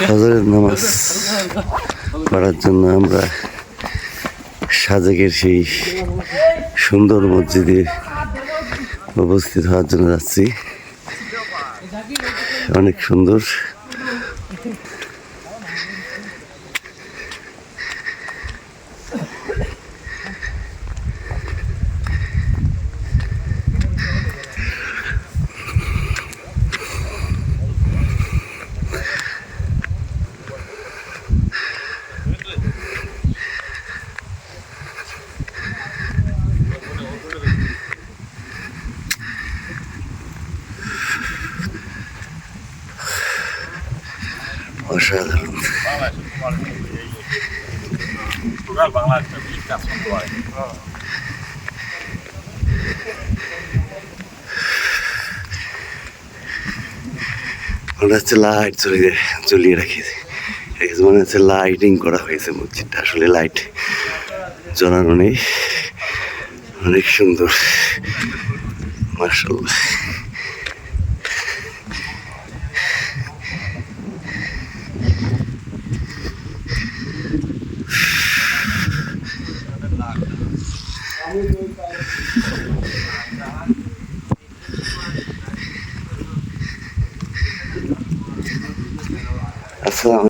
ফজরের নামাজ পড়ার জন্য আমরা সাজেকের সেই সুন্দর মসজিদে উপস্থিত হওয়ার জন্য যাচ্ছি। অনেক সুন্দর। অসাধারণ। মনে হচ্ছে লাইট জ্বলিয়ে রাখিয়েছে, মনে হচ্ছে লাইটিং করা হয়েছে মসজিদটা। আসলে লাইট জ্বলানো নেই। অনেক সুন্দর, মাশাআল্লাহ। আসসালাম।